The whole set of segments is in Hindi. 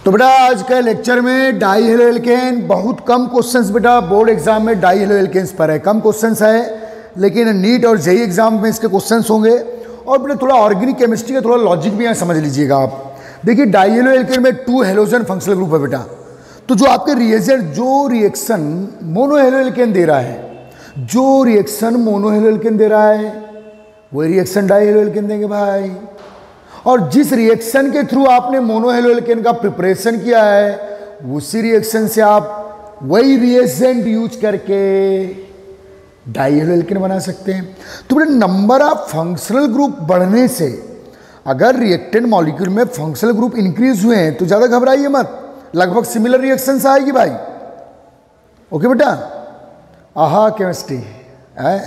तो बेटा आज का लेक्चर में डाई हेलो एल्केन, बहुत कम क्वेश्चंस बेटा बोर्ड एग्जाम में डाई हेलो एल्केन्स पर है, कम क्वेश्चंस है, लेकिन नीट और जेई एग्जाम में इसके क्वेश्चंस होंगे। और बेटा थोड़ा ऑर्गेनिक केमिस्ट्री का थोड़ा लॉजिक भी यहाँ समझ लीजिएगा आप। देखिए डाई हेलो एल्केन में 2 हेलोजन फंक्शनल ग्रुप है बेटा, तो जो आपके रिएजेंट जो रिएक्शन मोनो हेलो एल्केन दे रहा है, जो रिएक्शन मोनो हेलो एल्केन दे रहा है वही रिएक्शन डाई हेलो एल्केन देंगे भाई। और जिस रिएक्शन के थ्रू आपने मोनो हेलो एल्केन का प्रिपरेशन किया है उसी रिएक्शन से आप वही रिएजेंट यूज करके डाई हेलो एल्केन बना सकते हैं। तो बेटा नंबर ऑफ फंक्शनल ग्रुप बढ़ने से अगर रिएक्टेंट मॉलिक्यूल में फंक्शनल ग्रुप इंक्रीज हुए हैं तो ज़्यादा घबराइए मत, लगभग सिमिलर रिएक्शन से आएगी भाई। ओके बेटा, आहा केमिस्ट्री है,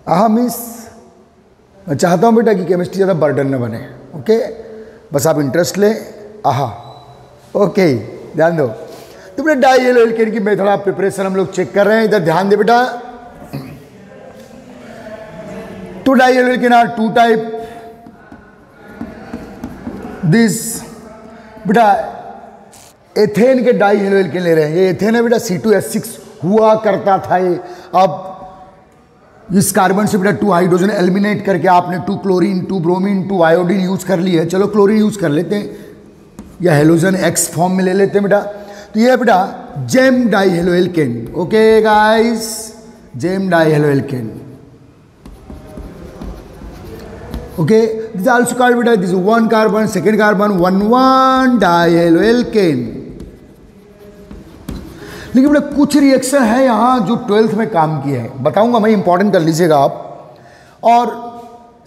आहा मिस मैं चाहता हूँ बेटा कि केमिस्ट्री ज़्यादा बर्डन न बने। ओके बस आप इंटरेस्ट ले, आहा ओके ध्यान दो। तो बेटा डाई हेलो एल्केन की मेथड ऑफ प्रिपरेशन हम लोग चेक कर रहे हैं, इधर ध्यान दे बेटा। तो di halo alkane are 2 type. This बेटा एथेन के डाई हेलो एल्केन ले रहे हैं, ये एथेन है बेटा, C2H6 हुआ करता था ये। अब इस कार्बन से बेटा 2 हाइड्रोजन एलिमिनेट करके आपने 2 क्लोरीन 2 ब्रोमीन 2 आयोडीन यूज कर ली है। चलो क्लोरीन यूज कर लेते हैं या हेलोजन X फॉर्म में ले लेते हैं बेटा। तो ये है बेटा gem di halo alkane. Okay guys, gem di halo alkane. Okay this also called बेटा, this 1 carbon 2nd carbon 1 di halo alkane. लेकिन बेटा कुछ रिएक्शन है यहाँ जो 12th में काम किया है, बताऊंगा मैं, इंपॉर्टेंट कर लीजिएगा आप। और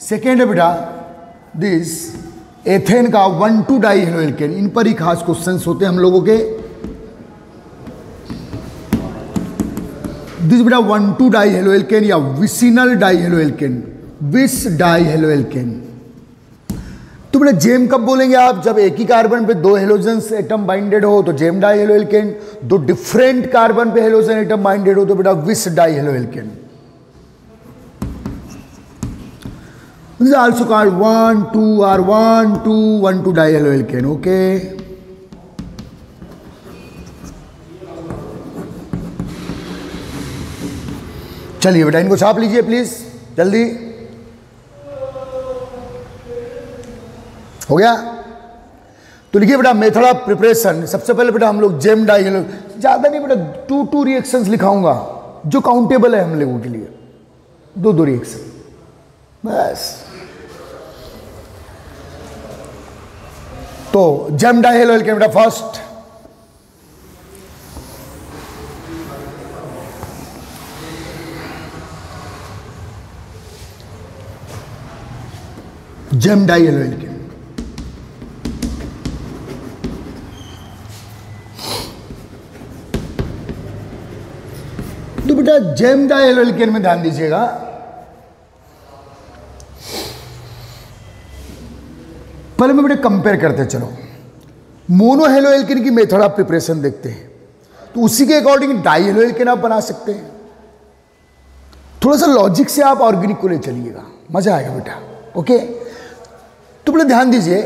सेकेंड है बेटा दिस एथेन का 1,2 डाई हेलो एल्केन, इन पर ही खास क्वेश्चंस होते हैं हम लोगों के। दिस बेटा 1,2 डाई हेलो एल्केन या विसिनल डाई हेलो एल्केन, विस डाई हेलो एल्केन। तो बेटा जेम कब बोलेंगे आप, जब एक ही कार्बन पे 2 हेलोजन एटम बाइंडेड हो तो gem di halo alkane, 2 different carbon पे हेलोजन एटम बाइंडेड हो तो बेटा vic di halo alkane. This also called 1,2 or 1,2 di halo alkane. Okay चलिए बेटा इनको छाप लीजिए प्लीज जल्दी, हो गया। तो लिखिए बेटा मेथड ऑफ प्रिपरेशन। सबसे पहले बेटा हम लोग जेम डाई हेलो, ज्यादा नहीं बेटा 2 रिएक्शंस लिखाऊंगा जो काउंटेबल है हम लोगों के लिए, 2 रिएक्शन बस। तो जेम डाई हेलो एल्केन बेटा first gem di halo alkane. तो बेटा जेम डाई हेलो एल्केन में ध्यान दीजिएगा, पहले मैं बेटा कंपेयर करते चलो, मोनो हेलो एल्केन की मेथड ऑफ प्रिपरेशन देखते हैं, तो उसी के अकॉर्डिंग डाई हेलो एल्केन आप बना सकते हैं। थोड़ा सा लॉजिक से आप ऑर्गेनिक को ले चलिएगा, मजा आएगा बेटा। ओके तो बेटा ध्यान दीजिए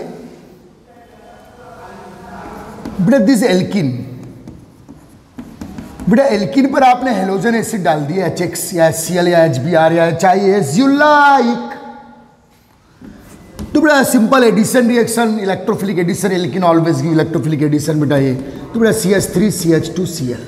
बेटा दिस एल्किन, बेटा एल्किन पर आपने हेलोजन एसिड डाल दिया, HX या HCl या HBr या चाहे एज यू लाइक। तो बेटा simple addition reaction, electrophilic addition, alkene always give electrophilic addition बेटा ये। तो बेटा CH3 CH2 Cl।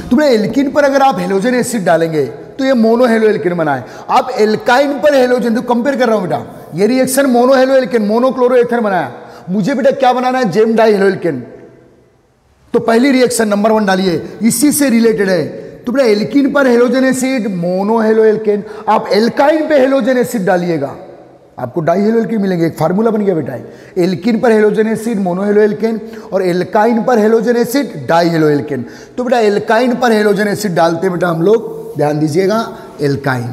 तो बेटा एल्किन पर अगर आप हेलोजन एसिड डालेंगे तो ये मोनो हेलो एल्केन बनाए। आप एल्काइन पर हेलोजन, तो कंपेयर कर रहा हूं बेटा, ये reaction mono halo alkane mono chloro ether बनाया, मुझे बेटा क्या बनाना है, जेम डाई हेलो एल्केन। तो पहली रिएक्शन नंबर 1 डालिए, इसी से रिलेटेड है। तो बेटा एल्किन पर halogen acid mono halo alkene, आप एल्काइन पे हेलोजन एसिड डालिएगा आपको डाई हेलो एल्केन मिलेंगे। एक फार्मूला बन गया बेटा, एल्किन पर halogen acid mono halo alkene और एल्काइन पर halogen acid die halo alkane. तो बेटा एल्काइन पर हेलोजन एसिड डालते बेटा हम लोग, ध्यान दीजिएगा एल्काइन।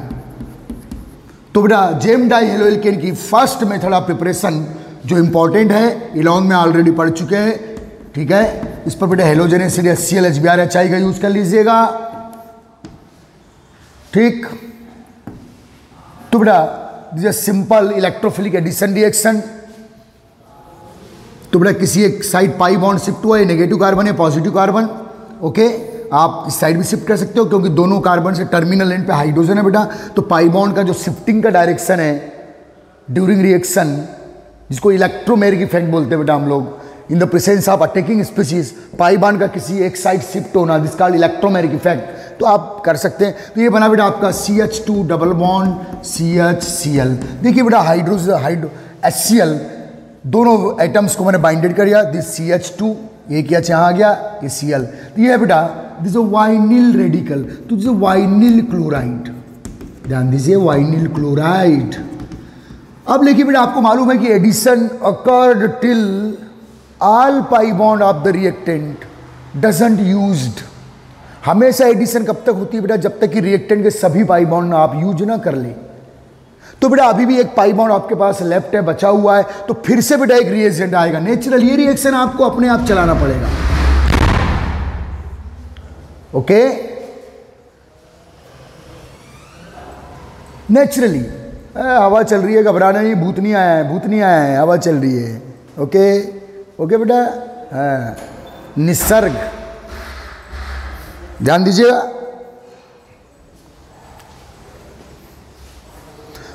तो बेटा जेम डाई हेलो एल्केन की फर्स्ट मेथड ऑफ प्रिपरेशन जो इंपॉर्टेंट है, इलॉन में ऑलरेडी पढ़ चुके हैं, ठीक है। इस पर बेटा halogen acid HCl HBr HI का यूज कर लीजिएगा, ठीक। तो बेटा this simple electrophilic addition reaction. तो बेटा किसी एक साइड पाई बॉन्ड शिफ्ट हुआ है, नेगेटिव कार्बन है पॉजिटिव कार्बन, ओके, आप इस साइड भी शिफ्ट कर सकते हो क्योंकि दोनों कार्बन से टर्मिनल एंड पे हाइड्रोजन है बेटा। तो पाई बॉन्ड का जो शिफ्टिंग का डायरेक्शन है ड्यूरिंग रिएक्शन, जिसको इलेक्ट्रोमेरिक इफेक्ट बोलते हैं बेटा हम लोग, in the presence of attacking species, pi bond का किसी एक साइड शिफ्ट होना, दिस कॉल्ड इलेक्ट्रोमेरिक इफेक्ट, तो आप कर सकते हैं। तो ये बना बेटा आपका CH2 डबल बॉन्ड CHCl। देखिए बेटा हाइड्रो HCl दोनों एटम्स को मैंने बाइंडेड कर दिया, दिस CH2, ये क्या यहाँ आ गया ये Cl, तो ये है बेटा दिस वाइनिल रेडिकल, तो दिस वाइनिल क्लोराइड, ध्यान दीजिए वाइनिल क्लोराइड। अब देखिए बेटा आपको मालूम है कि addition occurred till all pi bond of the reactant doesn't used. हमेशा एडिशन कब तक होती है बेटा, जब तक कि रिएक्टेंट के सभी पाई बॉन्ड आप यूज ना कर ले। तो बेटा अभी भी एक पाई बॉन्ड आपके पास लेफ्ट है, बचा हुआ है, तो फिर से बेटा एक रिएजेंट आएगा नेचुरल, ये रिएक्शन आपको अपने आप चलाना पड़ेगा, ओके, नेचुरली। हवा चल रही है, घबराना नहीं, भूत नहीं आया है, भूत नहीं आया है, हवा चल रही है, ओके ओके बेटा, निसर्ग, ध्यान दीजिएगा।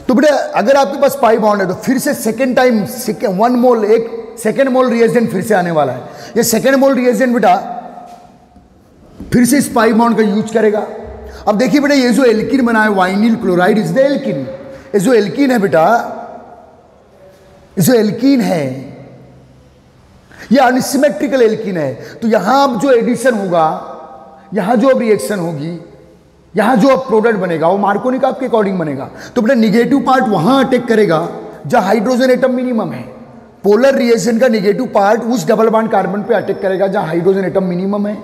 तो बेटा अगर आपके पास पाई बॉन्ड है तो फिर से सेकेंड टाइम वन मोल, एक सेकेंड मोल रिएजेंट फिर से आने वाला है। ये सेकेंड मोल रिएजेंट बेटा फिर से इस पाई बॉन्ड का यूज करेगा। अब देखिए बेटा ये जो एल्किन बना है vinyl chloride is the alkene, ये जो एल्किन है बेटा, ये जो एल्किन है ये अनसिमेट्रिकल एल्किन है। तो यहां अब जो एडिशन होगा, यहां जो अब रिएक्शन होगी, यहां जो अब प्रोडक्ट बनेगा वो मार्कोनी आपके अकॉर्डिंग बनेगा। तो बेटा निगेटिव पार्ट वहां अटैक करेगा जहां हाइड्रोजन एटम मिनिमम है, पोलर रिएक्शन का निगेटिव पार्ट उस डबल बॉन्ड कार्बन पे अटैक करेगा जहां हाइड्रोजन एटम मिनिमम है,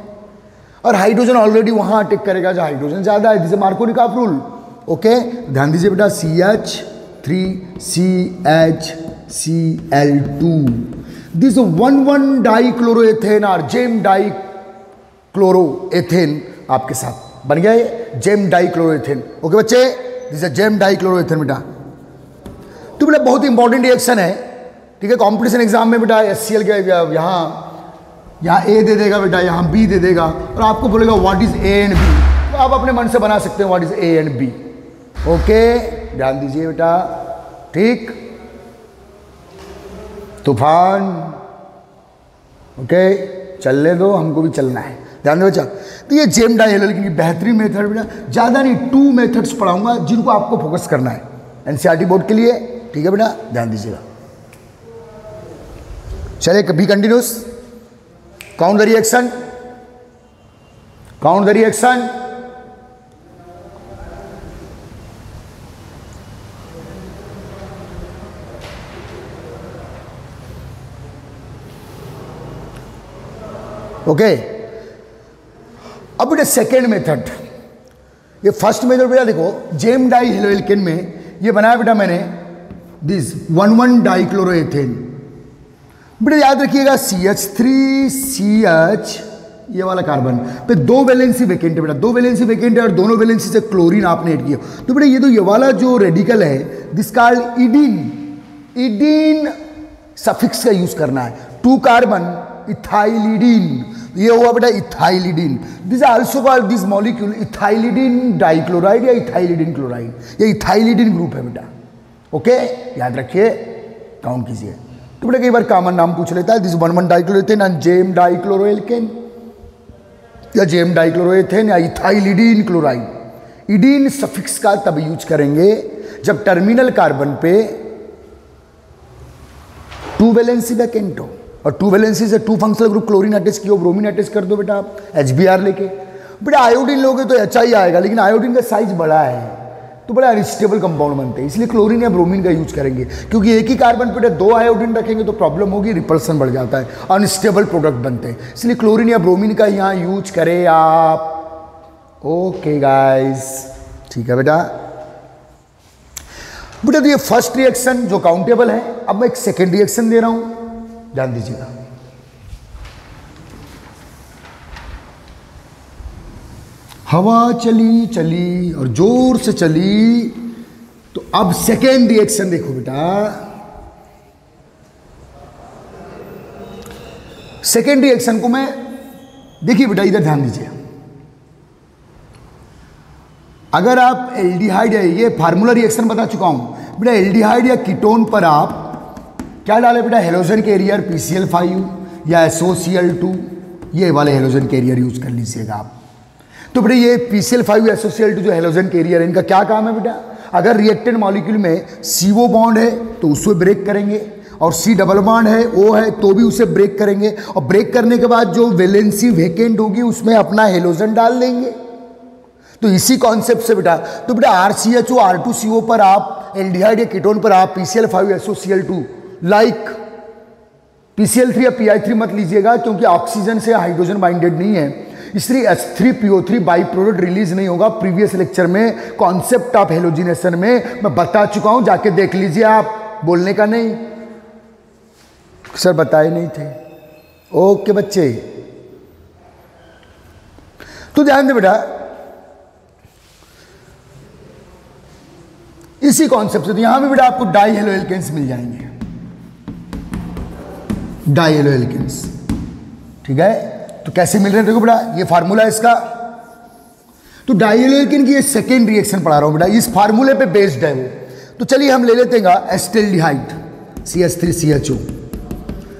और हाइड्रोजन ऑलरेडी वहां अटैक करेगा जहां हाइड्रोजन ज्यादा है, जिसे मार्कोनी का रूल, ओके। ध्यान दीजिए बेटा CH3CHCl2, दिस 1,1 डाइक्लोरोएथेन और जेम डाइक्लोरोएथेन आपके साथ बन गया ये जेम डाइक्लोरोएथेन, ओके बच्चे, दिस इज जेम डाइक्लोरोएथेन बेटा। तो बेटा बहुत इंपॉर्टेंट रिएक्शन है, ठीक है, कॉम्पिटिशन एग्जाम में बेटा HCl के यहाँ A दे देगा बेटा, यहाँ B दे देगा, और आपको बोलेगा what is A and B, तो आप अपने मन से बना सकते हैं what is A and B, okay. ध्यान दीजिए बेटा, ठीक, तूफान, ओके, चलने दो, हमको भी चलना है, ध्यान दो बच्चा। तो ये जेम डाइहेलोल की बेहतरीन मेथड बेटा, ज़्यादा नहीं 2 मेथड्स पढ़ाऊंगा जिनको आपको फोकस करना है NCERT बोर्ड के लिए, ठीक है बेटा, ध्यान दीजिएगा। चलिए कभी continuous, count the reaction, count the reaction, okay. अब बेटा सेकेंड मेथड, ये फर्स्ट मेथड बेटा देखो जेम डाइहेलोएल्केन में ये बनाया बेटा मैंने दिस 1,1 डाइक्लोरोएथेन। बेटा याद रखिएगा CH3CH ये वाला कार्बन पे 2 वैलेंसी वैकेंट है बेटा, 2 वैलेंसी वैकेंट है और दोनों वैलेंसी से क्लोरीन आपने ऐड किया। तो बेटा ये तो ये वाला जो रेडिकल है दिस कॉल्ड इडीन, इडीन सफिक्स का यूज करना है, 2 कार्बन इथाइलिडीन, ये हुआ बेटा ethylidene. This also called this molecule ethylidene dichloride या इथाइलिडीन क्लोराइड, ये इथाइलिडीन ग्रुप है बेटा, ओके, याद रखिए, काउंट कीजिए। तो बेटा कई बार कॉमन नाम पूछ लेता है, दिस 1,1 डाइक्लोरोएथेन एंड जेम डाइक्लोरोएल्केन, या जेम डाइक्लोरोएथेन या इथाइलिडीन क्लोराइड। इडीन सफिक्स का तब यूज करेंगे जब टर्मिनल कार्बन पे 2 वैलेंसी वैकेंट हो, और 2 वैलेंसी से 2 फंक्शनल ग्रुप क्लोरीन अटैच किया, ब्रोमीन अटैच कर दो बेटा आप HBr लेके। बेटा आयोडीन लोगे तो HI आएगा, लेकिन आयोडीन का साइज बड़ा है तो बड़ा अनस्टेबल कंपाउंड बनते हैं, इसलिए क्लोरीन या ब्रोमीन का यूज करेंगे, क्योंकि एक ही कार्बन पे 2 आयोडीन रखेंगे तो प्रॉब्लम होगी, रिपल्सन बढ़ जाता है, अनस्टेबल प्रोडक्ट बनते हैं, इसलिए क्लोरीन या ब्रोमीन का यहाँ यूज करें आप, ओके गाइस, ठीक है बेटा। बेटा तो ये फर्स्ट रिएक्शन जो काउंटेबल है, अब मैं एक सेकेंड रिएक्शन दे रहा हूं, ध्यान दीजिएगा। हवा चली चली और जोर से चली, तो अब सेकेंड रिएक्शन देखो बेटा, सेकेंड रिएक्शन को मैं, देखिए बेटा इधर ध्यान दीजिए, अगर आप एल्डिहाइड है, ये फार्मूला रिएक्शन बता चुका हूं बेटा, एल्डिहाइड या कीटोन पर आप क्या डाले बेटा, हेलोजन कैरियर PCl5 या SOCl2, ये वाले हेलोजन कैरियर यूज कर लीजिएगा आप। तो बेटा ये PCl5 SOCl2 जो हेलोजन कैरियर है, इनका क्या काम है बेटा, अगर रिएक्टेंट मॉलिक्यूल में CO बॉन्ड है तो उसको ब्रेक करेंगे, और C डबल बॉन्ड है O है तो भी उसे ब्रेक करेंगे, और ब्रेक करने के बाद जो वैलेंसी वैकेंट होगी उसमें अपना हेलोजन डाल देंगे। तो इसी कॉन्सेप्ट से बेटा, तो बेटा RCHO R2CO पर आप, एल्डिहाइड या कीटोन पर आप PCl5 SOCl2 लाइक PCl3 या PI3 मत लीजिएगा, क्योंकि ऑक्सीजन से हाइड्रोजन बाइंडेड नहीं है, इसलिए H3PO3 बाई प्रोडक्ट रिलीज नहीं होगा। प्रीवियस लेक्चर में कॉन्सेप्ट ऑफ हेलोजिनेशन में मैं बता चुका हूं, जाके देख लीजिए आप, बोलने का नहीं, सर बताए नहीं थे। ओके बच्चे, तो ध्यान दे बेटा, इसी कॉन्सेप्ट से तो यहां भी बेटा आपको डाई हेलो एल्केन्स मिल जाएंगे, डाई हेलो एल्केन्स, ठीक है। तो कैसे मिल रहे हैं देखो बेटा, ये फार्मूला है इसका। तो डाई हेलो एल्केन की ये सेकेंड रिएक्शन पढ़ा रहा हूं बेटा, इस फार्मूले पे बेस्ड है वो। तो चलिए हम ले लेते हैं एस्टेल्डिहाइड CH3CHO,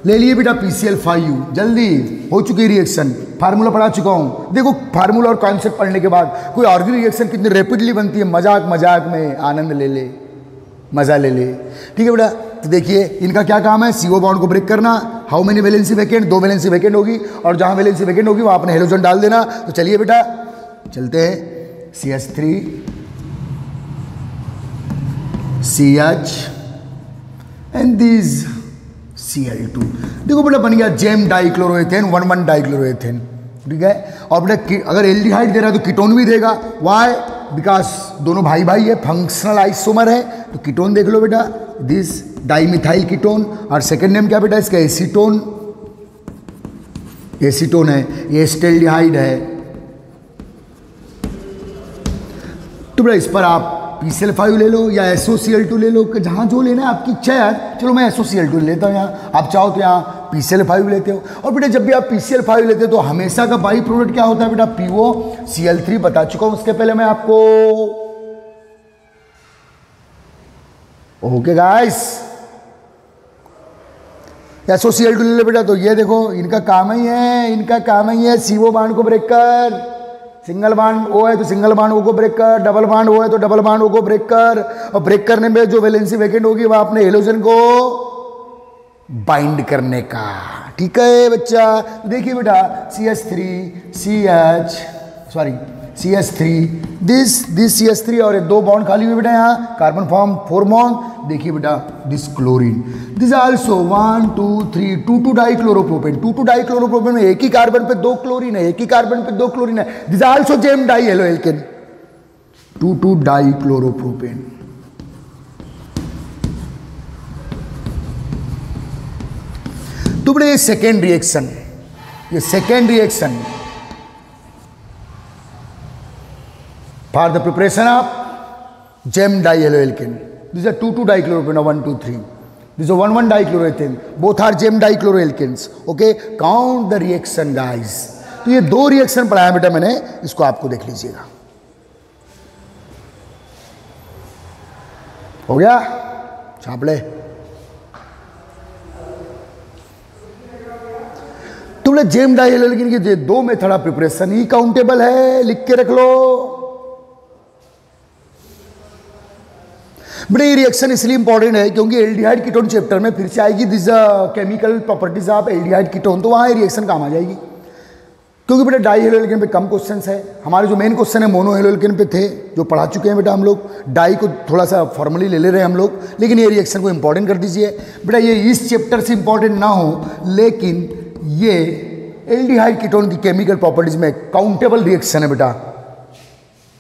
ले लिए बेटा PCl5, जल्दी हो चुकी रिएक्शन, फार्मूला पढ़ा चुका हूं। देखो फार्मूला और कॉन्सेप्ट पढ़ने के बाद कोई ऑर्गेनिक रिएक्शन कितनी रैपिडली बनती है, मजाक मजाक में आनंद ले ले, मजा ले ले, ठीक है बेटा। तो देखिए इनका क्या काम है, CO बॉन्ड को ब्रेक करना। How many valency vacant, 2 valency vacant होगी, और जहां वैलेंसी वैकेंट होगी वहां अपने हेलोजन डाल देना। तो चलिए बेटा चलते हैं, CH3 CH and this Cl2, देखो बेटा बन गया जेम डाइक्लोरोएथेन, 1,1 डाइक्लोरोएथेन, ठीक है। और बेटा अगर एल्डिहाइड दे रहा है तो कीटोन भी देगा, वाई, बिकॉज दोनों भाई भाई है, फंक्शनल आइसोमर है, तो कीटोन देख लो बेटा, दिस डाइमिथाइल कीटोन, और सेकंड नेम क्या बेटा इसका, एसीटोन, एसीटोन है, ये एस्टेल्डिहाइड है। तो बेटा इस पर आप PCl5 ले लो या SOCl2 ले लो, जहां जो लेना है आपकी इच्छा है यार। चलो मैं SOCl2 लेता हूँ, यहाँ आप चाहो तो यहाँ PCl5 लेते हो। और बेटा जब भी आप PCl5 लेते हो तो हमेशा का बाई प्रोडक्ट क्या होता है बेटा, POCl3, बता चुका हूं उसके पहले मैं आपको। ओके गाइस, SOCl2 ले लो बेटा। तो ये देखो इनका काम ही है, इनका काम ही है CO बांड को ब्रेक कर, सिंगल बांड O है तो सिंगल बांड O को ब्रेक कर, डबल बांड O है तो डबल बांड O को ब्रेक कर, और ब्रेक करने में जो वैलेंसी वैकेंट होगी वह अपने हेलोजन को बाइंड करने का, ठीक है बच्चा। देखिए बेटा CH3 दिस CH3 और 2 बॉन्ड खाली हुए बेटा, यहाँ कार्बन फॉर्म 4 बॉन्ड। देखिए बेटा दिस क्लोरीन, दिस आल्सो 1 2 3 2 डाइक्लोरोप्रोपेन, 2 डाइक्लोरोप्रोपेन में एक ही कार्बन पे 2 क्लोरीन है, एक ही कार्बन पे 2 क्लोरीन है, this also gem di halo alkane, 2 dichloropropane. तो बेटा ये second reaction for the preparation of gem di halo alkane, this are 2 dichloropropane, 1 2 3, this are 1 dichloroethane, both are gem dichloroalkanes. Okay, count the reaction guys. तो ये 2 रिएक्शन पढ़ाया बेटा मैंने, इसको आपको देख लीजिएगा। हो गया, छाप ले। तो बोले जेम डाई हेलो एल्केन की 2 method of preparation he countable है, लिख के रख लो बेटा। ये रिएक्शन इसलिए इंपॉर्टेंट है क्योंकि एल्डिहाइड कीटोन चैप्टर में फिर से आएगी, this chemical properties of aldehyde ketone, तो वहाँ ये रिएक्शन काम आ जाएगी। क्योंकि बेटा डाई हेलो एल्केन पे कम क्वेश्चंस है, हमारे जो मेन क्वेश्चन है मोनो हेलो एल्केन पे थे, जो पढ़ा चुके हैं बेटा हम लोग। डाई को थोड़ा सा फॉर्मली ले रहे हैं हम लोग, लेकिन ये रिएक्शन को इंपॉर्टेंट कर दीजिए बेटा। ये इस चैप्टर से इंपॉर्टेंट ना हो, लेकिन ये एल्डिहाइड कीटोन की केमिकल प्रॉपर्टीज में काउंटेबल रिएक्शन है बेटा,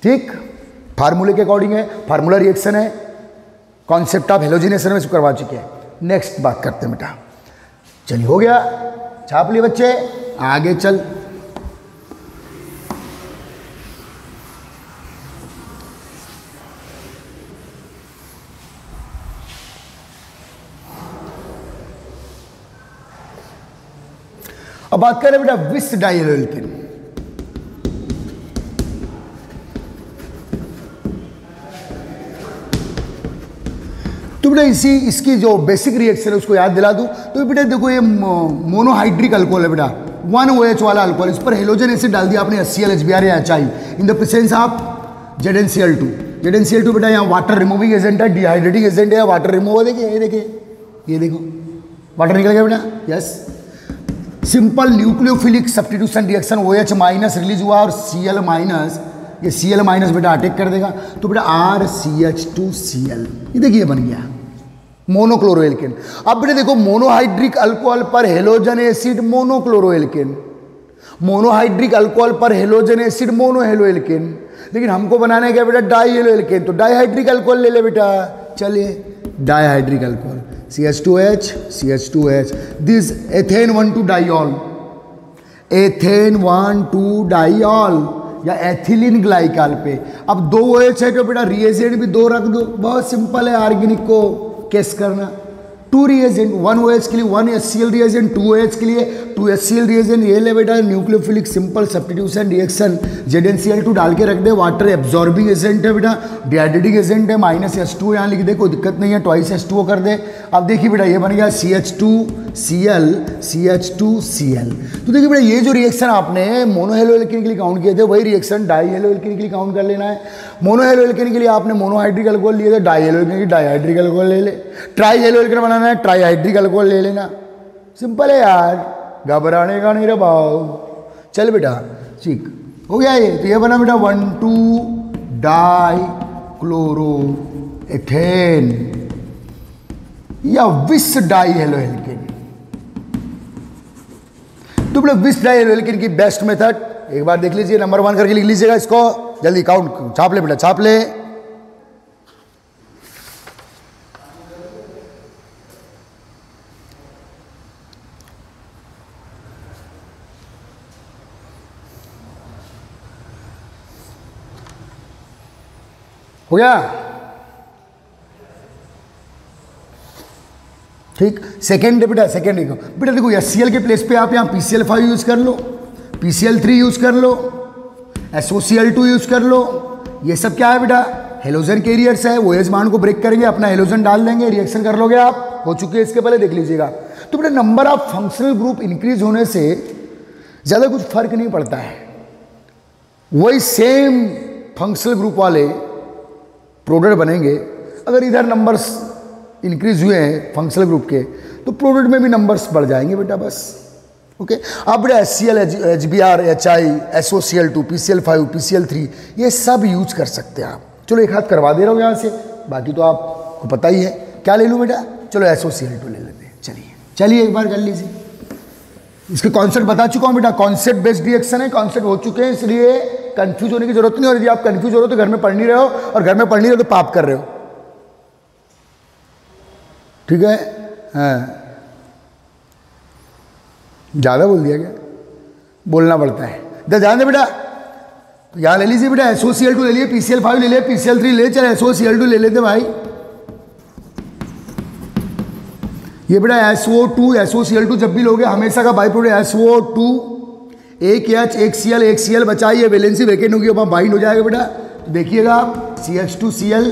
ठीक, फार्मूले के अकॉर्डिंग है, फार्मूला रिएक्शन है, कॉन्सेप्ट ऑफ हेलोजिनेशन में इसको करवा चुके हैं। नेक्स्ट बात करते हैं बेटा, चलिए हो गया, छाप लिए बच्चे, आगे चल। बात करें बेटा विस डाई हेलो एल्केन। तो बेटा इसकी जो बेसिक रिएक्शन है उसको याद दिला दूं तो बेटा देखो ये मोनोहाइड्रिक अल्कोहल है बेटा, 1OH वाला अल्कोहल, इस पर हेलोजन एसिड डाल दिया आपने HCl HBr या HI in the presence of ZnCl2। ZnCl2 बेटा यहाँ वाटर रिमूविंग एजेंट है, डिहाइड्रेटिंग एजेंट है, वाटर रिमूवर। देखिए ये देखिए, ये देखो वाटर निकल गया बेटा, yes. Simple nucleophilic substitution reaction OH minus release हुआ और Cl माइनस, ये Cl माइनस बेटा अटैक कर देगा तो बेटा RCH2Cl, ये देखिए बन गया मोनोक्लोरोएल्केन। अब बेटा देखो मोनोहाइड्रिक अल्कोहल पर हेलोजन एसिड मोनोक्लोरोएल्केन, मोनोहाइड्रिक अल्कोहल पर हेलोजन एसिड मोनोहेलोएल्केन, लेकिन हमको बनाना है क्या बेटा डाई हेलोएल्केन, तो डाईहाइड्रिक अल्कोहल ले ले बेटा। चलिए dihydric alcohol CH2H CH2H, this ethane 1,2 diol, ethane 1,2 diol या एथिलीन ग्लाइकॉल पे। अब 2 OH है तो बेटा रिएजेंट भी 2 रख दो, बहुत सिंपल है ऑर्गेनिक को केस करना। 2 रिएजेंट, 1 OH के लिए 1 HCl रिएजेंट, 2 OH के लिए 2 HCl रिएजेंट, ये ले बेटा nucleophilic simple substitution reaction. ZnCl2 डाल के रख दे, वाटर एब्जॉर्बिंग एजेंट है बेटा, डिहाइड्रेटिंग एजेंट है, -H2 यहाँ लिख दे, कोई दिक्कत नहीं है, ट्वाइस H2O कर दे। अब देखिए बेटा ये बन गया CH2Cl CH2Cl। तो देखिए बेटा ये जो रिएक्शन आपने मोनोहेलोएल्केन के लिए काउंट किए थे वही रिएक्शन डाईहेलोएल्केन के लिए काउंट कर लेना है। मोनोहेलोएल्केन के लिए आपने मोनोहाइड्रिक अल्कोहल लिए थे, डाईहेलोएल्केन के लिए डाईहाइड्रिक अल्कोहल ले ले, ट्राईहेलोएल्केन बनाना है ट्राईहाइड्रिक अल्कोहल ले लेना। सिंपल है यार, घबराने का नहीं रे भाव। चल बेटा ठीक हो गया ये, तो ये बना बेटा 1,2 डाई क्लोरो एथेन या विस डाईहेलोएल्केन। तो बेटा विस डाईहेलोएल्केन की बेस्ट मेथड एक बार देख लीजिए, नंबर 1 करके लिख लीजिएगा इसको, जल्दी काउंट छाप ले बेटा, छाप ले। हो गया ठीक। सेकेंड बेटा, सेकेंड देखो बेटा, देखो HCl के प्लेस पे आप यहाँ PCl5 यूज कर लो, PCl3 यूज कर लो, SOCl2 यूज कर लो। ये सब क्या है बेटा हेलोजन कैरियर्स है, OH बांड को ब्रेक करेंगे, अपना हेलोजन डाल देंगे, रिएक्शन कर लोगे आप, हो चुके हैं इसके पहले देख लीजिएगा। तो बेटा number of functional group increase होने से ज़्यादा कुछ फर्क नहीं पड़ता है, वही सेम फंक्शनल ग्रुप वाले प्रोडक्ट बनेंगे। अगर इधर नंबर्स इंक्रीज हुए हैं फंक्शनल ग्रुप के तो प्रोडक्ट में भी नंबर्स बढ़ जाएंगे बेटा, बस ओके। अब बेटा HCl HBr HI SOCl2 PCl5 PCl3 ये सब यूज कर सकते हैं आप। चलो एक हाथ करवा दे रहा हूँ यहाँ से, बाकी तो आपको पता ही है। क्या ले लूँ बेटा, चलो SOCl2 ले लेते हैं। चलिए चलिए एक बार कर लीजिए, इसके कॉन्सेप्ट बता चुका हूँ बेटा, कॉन्सेप्ट बेस्ड रिएक्शन है, कॉन्सेप्ट हो चुके हैं, इसलिए कंफ्यूज होने की जरूरत नहीं। और यदि आप कंफ्यूज हो रहे हो तो घर में पढ़ नहीं रहे हो, और घर में पढ़ नहीं रहे हो तो पाप कर रहे हो, ठीक है। हाँ ज़्यादा बोल दिया क्या, बोलना पड़ता है, ध्यान दे बेटा। तो यहाँ ले लीजिए बेटा SOCl2 ले लिए, PCl5 ले लिए, PCl3 ले, चले SOCl2 ले लेते भाई। ये बेटा SO2 SOCl2 जब भी लोगे हमेशा का बाई प्रोडक्ट SO2, एक H एक Cl एक Cl बचाइए, वैलेंसी वैकेंट होगी, वहाँ बाइंड हो जाएगा बेटा। तो देखिएगा आप CH2Cl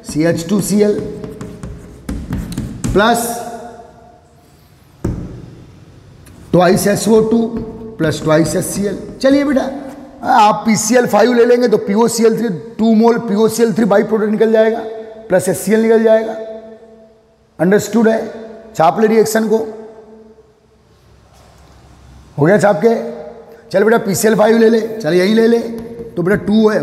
CH2Cl plus twice SO2 plus twice HCl। चलिए बेटा आप PCl5 ले लेंगे तो POCl3 2 mole POCl3 by product निकल जाएगा, प्लस HCl निकल जाएगा। अंडरस्टूड है, छाप ले रिएक्शन को, हो गया छाप के। चल बेटा PCl5 ले ले, चल यही ले ले। तो बेटा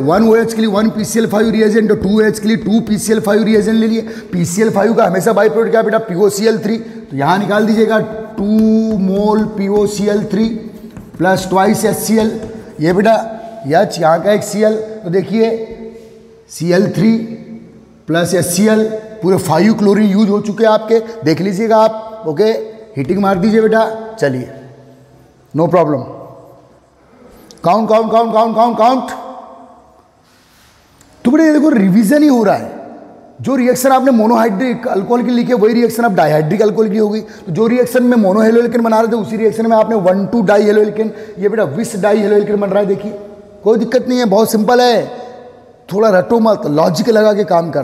1 OH के लिए 1 PCl5 रिएजेंट, तो 2 OH के लिए 2 PCl5 रिएजेंट ले लिए। PCl5 का हमेशा बाई प्रोडक्ट क्या बेटा POCl3, तो यहाँ निकाल दीजिएगा 2 मोल POCl3 प्लस ट्वाइस HCl। ये बेटा H यहाँ का एक Cl, तो देखिए Cl3 प्लस HCl, पूरे 5 क्लोरीन यूज हो चुके हैं आपके, देख लीजिएगा आप, ओके। हीटिंग मार दीजिए बेटा, चलिए no problem. Count count count count count count. तो बेटा देखो रिवीजन ही हो रहा है, जो रिएक्शन आपने मोनोहाइड्रिक अल्कोहल की लिखी है वही रिएक्शन आप डाइहाइड्रिक अल्कोहल की होगी। तो जो रिएक्शन में मोनो हेलो एल्केन बना रहे थे उसी रिएक्शन में आपने 1,2 डाई हेलो एल्केन, ये बेटा विस डाई हेलो एल्केन बन रहा है। देखिए कोई दिक्कत नहीं है, बहुत सिंपल है, थोड़ा रटो मत, लॉजिक लगा के काम कर।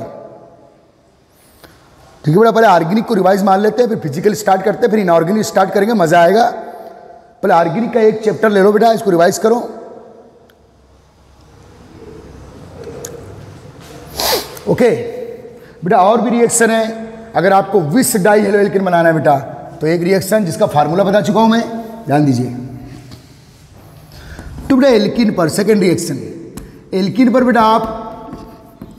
ठीक है बेटा, पहले ऑर्गेनिक को रिवाइज मान लेते हैं, फिर फिजिकल स्टार्ट करते हैं, फिर इनऑर्गेनिक स्टार्ट करेंगे, मजा आएगा। पहले ऑर्गेनिक का एक चैप्टर ले लो बेटा, इसको रिवाइज करो। ओके बेटा, और भी रिएक्शन है। अगर आपको विस डाई हेलो एल्केन बनाना है बेटा, तो एक रिएक्शन जिसका फार्मूला बता चुका हूं मैं, ध्यान दीजिए। तो बेटा एल्कीन पर सेकेंड रिएक्शन, एल्कीन पर बेटा आप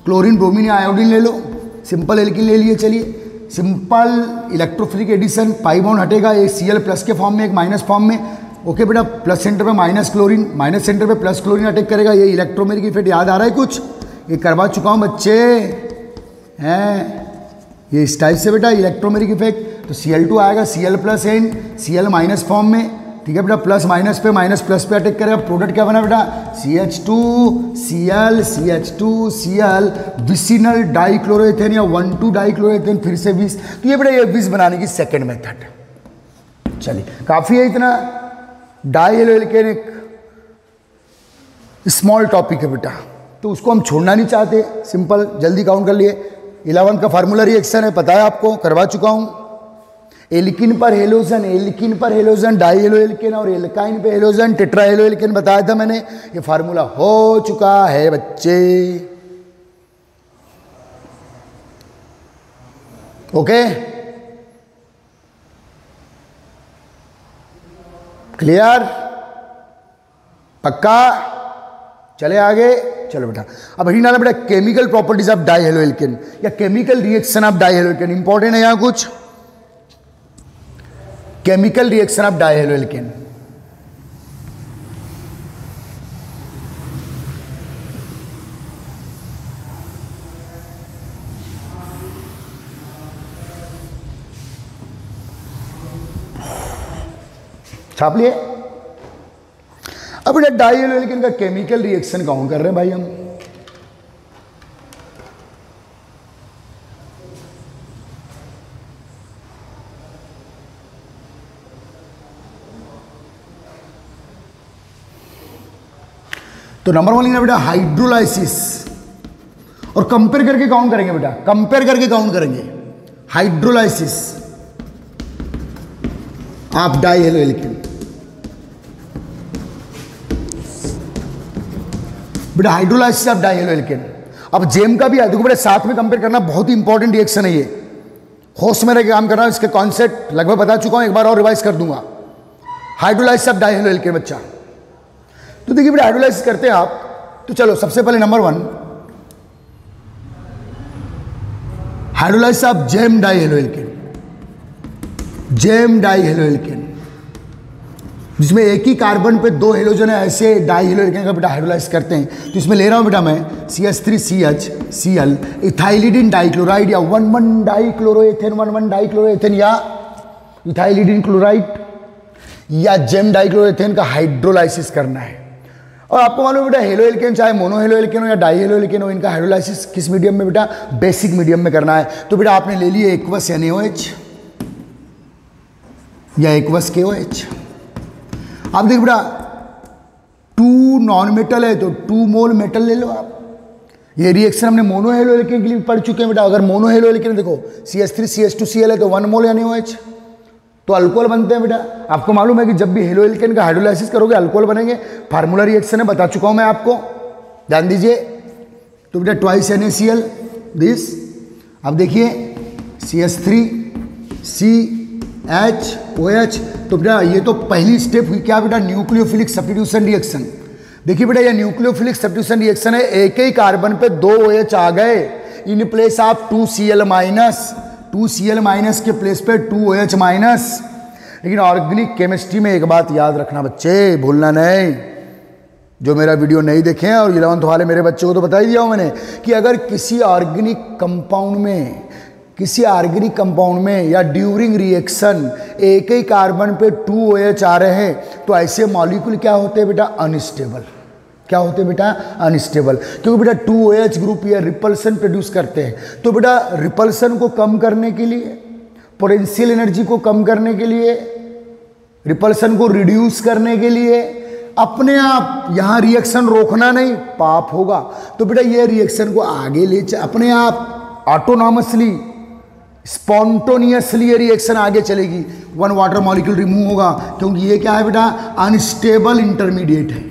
क्लोरीन ब्रोमीन या आयोडीन ले लो, सिंपल एल्कीन ले लिए। चलिए simple electrophilic addition, pi bond हटेगा, एक Cl प्लस के फॉर्म में एक माइनस फॉर्म में। ओके बेटा, प्लस सेंटर पे माइनस क्लोरीन, माइनस सेंटर पे प्लस क्लोरीन अटैक करेगा। ये इलेक्ट्रोमेरिक इफेक्ट याद आ रहा है कुछ? ये करवा चुका हूँ बच्चे हैं, ये इस टाइप से बेटा इलेक्ट्रोमेरिक इफेक्ट। तो Cl2 आएगा Cl plus and Cl minus form में, ठीक है बेटा, प्लस माइनस पे माइनस प्लस पे अटैक करेगा। प्रोडक्ट क्या बना बेटा? CH2 Cl CH2 Cl vicinal डाइक्लोरोएथेन या 1,2 डाइक्लोरोएथेन, फिर से विस। तो ये बेटा ये विस बनाने की सेकंड मेथड। चलिए काफ़ी है इतना। डाई हेलो एल्केन एक स्मॉल टॉपिक है बेटा, तो उसको हम छोड़ना नहीं चाहते। सिंपल जल्दी काउंट कर लिए। 11 का फार्मूला रिएक्शन है, पता है आपको, करवा चुका हूं। एल्किन पर हेलोजन, एल्किन पर हेलोजन डाई हेलो एल्केन, और एल्काइन पे हेलोजन टेट्रा हेलो एल्केन बताया था मैंने। ये फार्मूला हो चुका है बच्चे। ओके क्लियर, पक्का? चले आगे, चलो बेटा। अब हटी नाला बेटा chemical properties of di halo alkane या chemical reaction of di halo alkane. Important है यहां कुछ, chemical reaction of di halo alkane. छाप लिए? अब बेटा डाई हेलो एल्केन का केमिकल रिएक्शन काउंट कर रहे हैं भाई हम। तो नंबर 1 लिखना बेटा हाइड्रोलाइसिस, और कंपेयर करके काउंट करेंगे बेटा, कंपेयर करके काउंट करेंगे। Hydrolysis of di halo alkane. बेटा hydrolysis of di halo alkane. अब जेम का भी है, देखो बेटा साथ में कंपेयर करना बहुत ही इंपॉर्टेंट रिएक्शन है ये। होश में रह के काम करना, इसके कॉन्सेप्ट लगभग बता चुका हूं, एक बार और रिवाइज कर दूंगा। Hydrolysis of di halo alkene बच्चा। तो देखिए बेटा हाइड्रोलाइसिस करते हैं आप, तो चलो सबसे पहले number 1 hydrolysis of gem di halo alkane, gem di halo alkane, जिसमें एक ही कार्बन पे 2 हेलोजन है, ऐसे डाई हेलो एल्केन का बेटा हाइड्रोलाइसिस करते हैं। तो इसमें ले रहा हूं बेटा मैं CH3CH Cl इथाइलिडिन डाइक्लोराइड या 1,1 डाइक्लोरोएथेन 1,1 डाइक्लोरोएथेन या इथाइलिडिन क्लोराइड या जेम डाइक्लोरोएथेन का हाइड्रोलाइसिस करना है। और आपको मालूम है बेटा हेलो एल्केन चाहे मोनो हेलो एल्केन हो या डाई हेलो एल्केन हो, इनका हाइड्रोलाइसिस किस मीडियम में बेटा? बेसिक मीडियम में करना है। तो बेटा आपने ले लिए एक्वस NaOH या एक्वस KOH। आप देखो बेटा 2 नॉन मेटल है तो 2 मोल मेटल ले लो आप। ये रिएक्शन हमने मोनो हेलो एल्केन के लिए पढ़ चुके हैं बेटा। अगर मोनो हेलो एल्केन देखो CH3CH2Cl है तो 1 मोल NaOH, तो अल्कोहल बनते हैं बेटा। आपको मालूम है कि जब भी हेलो एल्केन का हाइड्रोलाइसिस करोगे अल्कोहल बनेंगे। फार्मूला रिएक्शन है, बता चुका हूं मैं आपको, ध्यान दीजिए। तो बेटा ट्वाइस NaCl दिस। अब देखिए CH3CHOH। तो बेटा ये तो पहली स्टेप हुई क्या बेटा? Nucleophilic substitution reaction. देखिए बेटा ये न्यूक्लियोफिलिक सब्स्टिट्यूशन रिएक्शन है, एक ही कार्बन पे 2 OH आ गए in place of 2Cl minus, 2Cl minus के प्लेस पे 2 OH माइनस। लेकिन ऑर्गेनिक केमिस्ट्री में एक बात याद रखना बच्चे, भूलना नहीं। जो मेरा वीडियो नहीं देखे हैं और 11th वाले मेरे बच्चों को तो बता ही दिया हूं मैंने कि अगर किसी ऑर्गेनिक कंपाउंड में या ड्यूरिंग रिएक्शन एक ही कार्बन पे 2 OH आ रहे हैं तो ऐसे मॉलिक्यूल क्या होते हैं बेटा? अनस्टेबल। क्या होते हैं बेटा? अनस्टेबल। क्योंकि बेटा 2OH ग्रुप ये रिपल्सन प्रोड्यूस करते हैं। तो बेटा रिपल्सन को कम करने के लिए, पोटेंशियल एनर्जी को कम करने के लिए, रिपल्सन को रिड्यूस करने के लिए अपने आप यहां रिएक्शन रोकना नहीं, पाप होगा। तो बेटा ये रिएक्शन को आगे ले अपने आप ऑटोनॉमसली, स्पॉन्टोनियसली ये रिएक्शन आगे चलेगी। 1 वाटर मॉलिक्यूल रिमूव होगा, क्योंकि ये क्या है बेटा? अनस्टेबल इंटरमीडिएट है।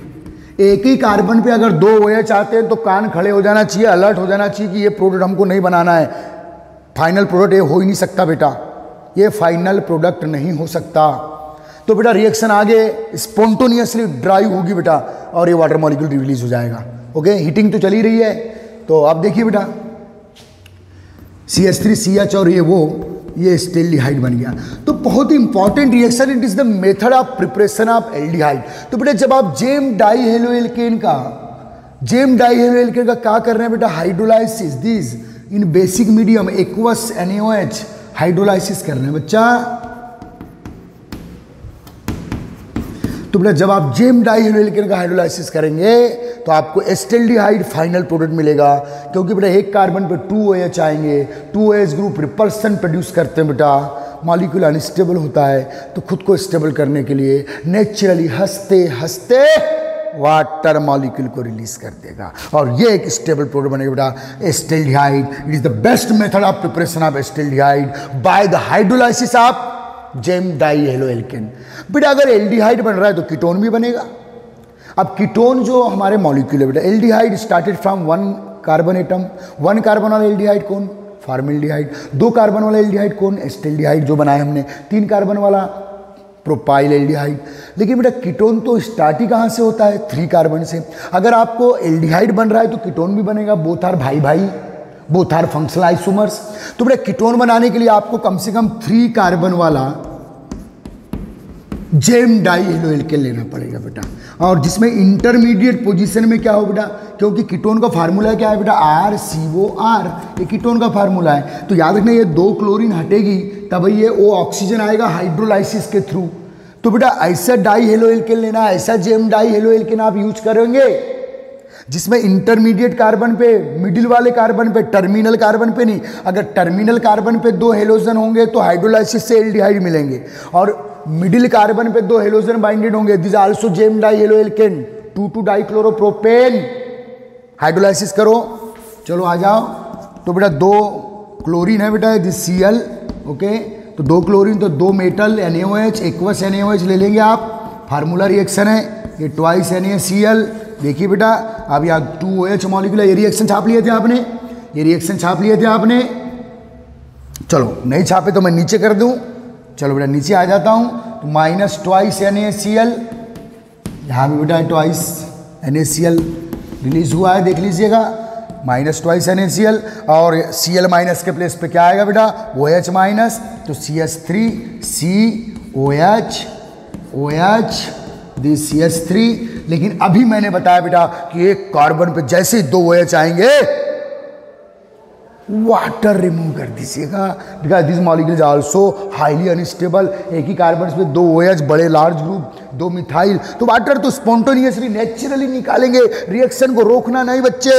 एक ही कार्बन पे अगर 2 OH आते हैं तो कान खड़े हो जाना चाहिए, अलर्ट हो जाना चाहिए कि ये प्रोडक्ट हमको नहीं बनाना है, फाइनल प्रोडक्ट ये हो ही नहीं सकता बेटा, ये फाइनल प्रोडक्ट नहीं हो सकता। तो बेटा रिएक्शन आगे स्पॉन्टोनियसली ड्राइव होगी बेटा, और ये वाटर मॉलिक्यूल रिलीज हो जाएगा। ओके, हीटिंग तो चली रही है। तो आप देखिए बेटा CH3CH और ये एस्टेल्डिहाइड बन गया। तो बहुत ही important reaction, it is the method of preparation of aldehyde. तो बेटा जब आप जेम डाइहेलोएल्केन का क्या कर रहे हैं बेटा? Hydrolysis this in basic medium aqueous NaOH hydrolysis कर रहे हैं बच्चा। तो बेटा जब आप जेम डाइहेलोएल्केन का हाइड्रोलाइसिस करेंगे तो आपको एस्टेल्डिहाइड फाइनल प्रोडक्ट मिलेगा। क्योंकि बेटा एक कार्बन पे 2 OH आएंगे, 2 OH ग्रुप रिपल्सन प्रोड्यूस करते हैं बेटा, मॉलिक्यूल अनस्टेबल होता है। तो खुद को स्टेबल करने के लिए नेचुरली हंसते हंसते वाटर मॉलिक्यूल को रिलीज कर देगा, और ये एक स्टेबल प्रोडक्ट बनेगा बेटा acetaldehyde. It is the best method of preparation of acetaldehyde by the hydrolysis of gem dihaloalkane. बेटा अगर एल्डिहाइड बन रहा है तो कीटोन भी बनेगा। अब कीटोन जो हमारे मॉलिक्यूल है बेटा, aldehyde started from 1 carbon atom. 1 carbon वाला एल्डिहाइड कौन? फॉर्मेल्डिहाइड। 2 कार्बन वाला एल्डिहाइड कौन? एस्टेल्डिहाइड जो बनाया हमने। 3 कार्बन वाला प्रोपाइल एल्डिहाइड। लेकिन बेटा कीटोन तो स्टार्ट ही कहाँ से होता है? 3 कार्बन से। अगर आपको एल्डिहाइड बन रहा है तो कीटोन भी बनेगा, बोथ आर भाई भाई, बोथ आर फंक्शनल आइसोमर्स। तो बेटा कीटोन बनाने के लिए आपको कम से कम 3 कार्बन वाला जेम डाइहेलोएल्केन लेना पड़ेगा बेटा, और जिसमें इंटरमीडिएट पोजीशन में क्या हो बेटा? क्योंकि कीटोन का फार्मूला क्या है बेटा? RCOR, ये कीटोन का फार्मूला है। तो याद रखना ये 2 क्लोरीन हटेगी तब ये O ऑक्सीजन आएगा हाइड्रोलाइसिस के थ्रू। तो बेटा ऐसा डाइहेलोएल्केन लेना, ऐसा जेम डाइहेलोएल्केन आप यूज करेंगे जिसमें इंटरमीडिएट कार्बन पे, मिडिल वाले कार्बन पे, टर्मिनल कार्बन पे नहीं। अगर टर्मिनल कार्बन पे 2 हेलोजन होंगे तो हाइड्रोलाइसिस से एल्डिहाइड मिलेंगे, और मिडिल कार्बन पे 2 हेलोजन बाइंडेड होंगे, दिस आल्सो जेम डाइहेलोएल्केन 2,2 डाइक्लोरोप्रोपेन। हाइड्रोलाइसिस करो, चलो आ जाओ। तो बेटा 2 क्लोरीन है बेटा, दिस Cl। ओके, तो 2 क्लोरीन तो 2 मेटल NaOH, एक्वस NaOH ले लेंगे आप। फार्मूला रिएक्शन है ये, ट्वाइस NaCl। देखिए बेटा अब यहाँ 2 OH मॉलिक्यूल, ये रिएक्शन छाप लिए थे आपने, ये रिएक्शन छाप लिए थे आपने। चलो नहीं छापे तो मैं नीचे कर दूं। चलो बेटा नीचे आ जाता हूँ। तो माइनस ट्वाइस NaCl, यहाँ भी बेटा ट्वाइस NaCl रिलीज हुआ है, देख लीजिएगा। माइनस ट्वाइस NaCl, और Cl माइनस के प्लेस पे क्या आएगा बेटा? OH minus. तो CH3COH दिस CH3। लेकिन अभी मैंने बताया बेटा कि एक कार्बन पे जैसे ही 2 OH आएंगे वाटर रिमूव कर दीजिएगा, because this molecule is also highly unstable. एक ही कार्बन पे 2 OH, बड़े लार्ज ग्रुप, 2 मिथाइल, तो वाटर तो स्पॉन्टेनियसली नेचुरली निकालेंगे, रिएक्शन को रोकना नहीं बच्चे।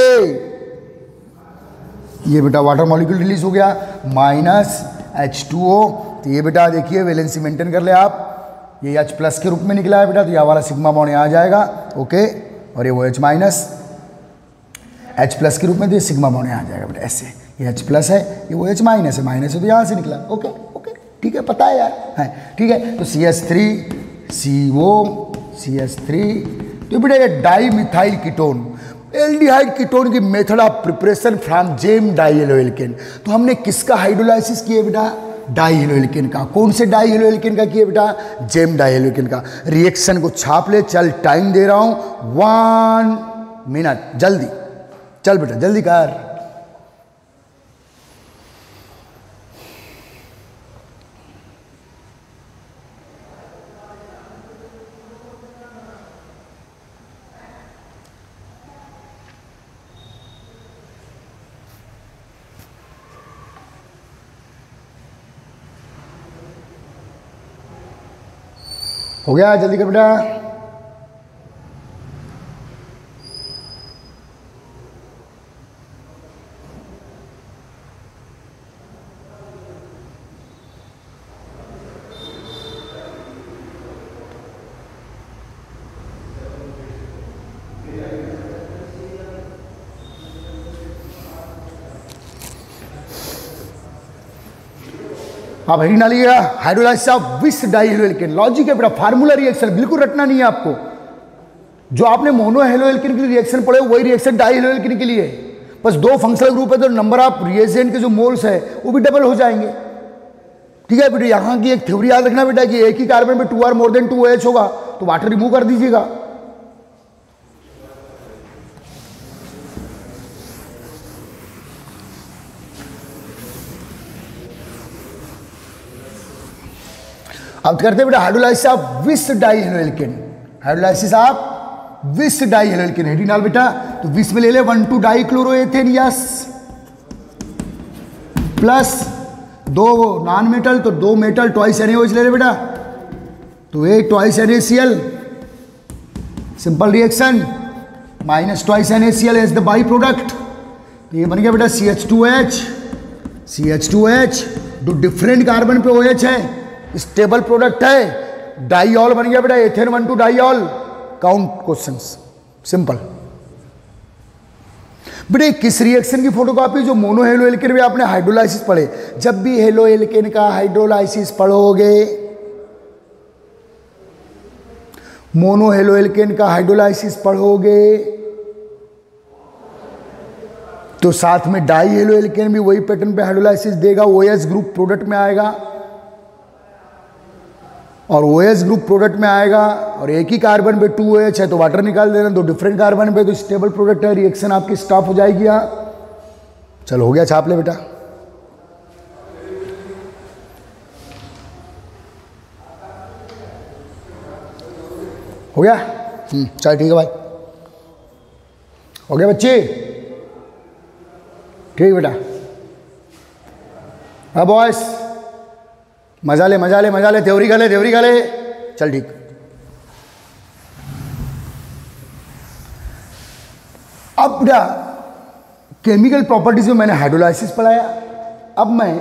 ये बेटा वाटर मॉलिक्यूल रिलीज हो गया, माइनस H2O। तो ये बेटा देखिए वैलेंसी मेंटेन कर ले आप, ये H प्लस के रूप में निकला है बेटा, तो यह वाला सिग्मा बॉन्ड यहाँ आ जाएगा। ओके, और ये OH माइनस H प्लस के रूप में, तो ये सिग्मा बॉन्ड यहाँ आ जाएगा बेटा ऐसे। ये H प्लस है, ये OH माइनस है, माइनस है तो यहाँ से निकला। ओके ओके ठीक है, पता है यार, है ठीक है। तो CH3CO CH3, तो बेटा ये di methyl ketone, aldehyde ketone की method of preparation from gem dihaloalkane. तो हमने किसका हाइड्रोलाइसिस किया बेटा? डाइहेलोएल्केन का। कौन से डाइहेलोएल्केन का किया बेटा? जेम डाइहेलोएल्केन का। रिएक्शन को छाप ले, चल टाइम दे रहा हूं 1 मिनट, जल्दी चल बेटा जल्दी कर। हो गया, जल्दी कर बेटा। आप हेडिंग डालिएगा hydrolysis of vic die alkene. Logic है बेटा, फार्मूला रिएक्शन बिल्कुल रटना नहीं है आपको। जो आपने मोनो हेलोएल्केन के लिए रिएक्शन पढ़े वही रिएक्शन डाई हेलोएल्केन के लिए है। बस दो फंक्शनल ग्रुप है तो नंबर ऑफ रिएजेंट के जो मोल्स है वो भी डबल हो जाएंगे। ठीक है बेटा, यहाँ की एक थ्योरी याद रखना बेटा कि एक ही कार्बन पे 2R मोर देन 2OH होगा तो वाटर रिमूव कर दीजिएगा। अब करते हैं बेटा hydrolysis of vic di haloalkane. Hydrolysis of vic di haloalkane heading डाल बेटा। तो विस में ले ले 1,2 di chloroethane yes plus 2 non metal तो 2 मेटल ट्वाइस NaOH ले ले बेटा। तो 1 twice NaCl simple reaction minus twice NaCl as the by product. तो ये बन गया बेटा CH2H जो डिफरेंट कार्बन पे OH है, स्टेबल प्रोडक्ट है। डाईऑल बन गया बेटा ethane 1,2 diol. Count questions simple. बेटे किस रिएक्शन की फोटोकॉपी? जो मोनो हेलोएल्केन में आपने हाइड्रोलाइसिस पढ़े। जब भी हेलोएल्केन का हाइड्रोलाइसिस पढ़ोगे, मोनो हेलोएल्केन का हाइड्रोलाइसिस पढ़ोगे तो साथ में डाई हेलोएल्केन भी वही पैटर्न पे हाइड्रोलाइसिस देगा, OH ग्रुप प्रोडक्ट में आएगा और OH ग्रुप प्रोडक्ट में आएगा। और एक ही कार्बन पे 2OH है तो वाटर निकाल देना, दो डिफरेंट कार्बन पे तो स्टेबल प्रोडक्ट है, रिएक्शन आपकी स्टॉप हो जाएगी। यहाँ चलो हो गया, छाप ले बेटा। हो गया चल ठीक है भाई, हो गया बच्चे, ठीक बेटा। अब बॉयस मजा ले मजा ले मजा ले, थ्योरी का ले चल ठीक। अब बेटा केमिकल प्रॉपर्टीज में मैंने हाइड्रोलाइसिस पढ़ाया। अब मैं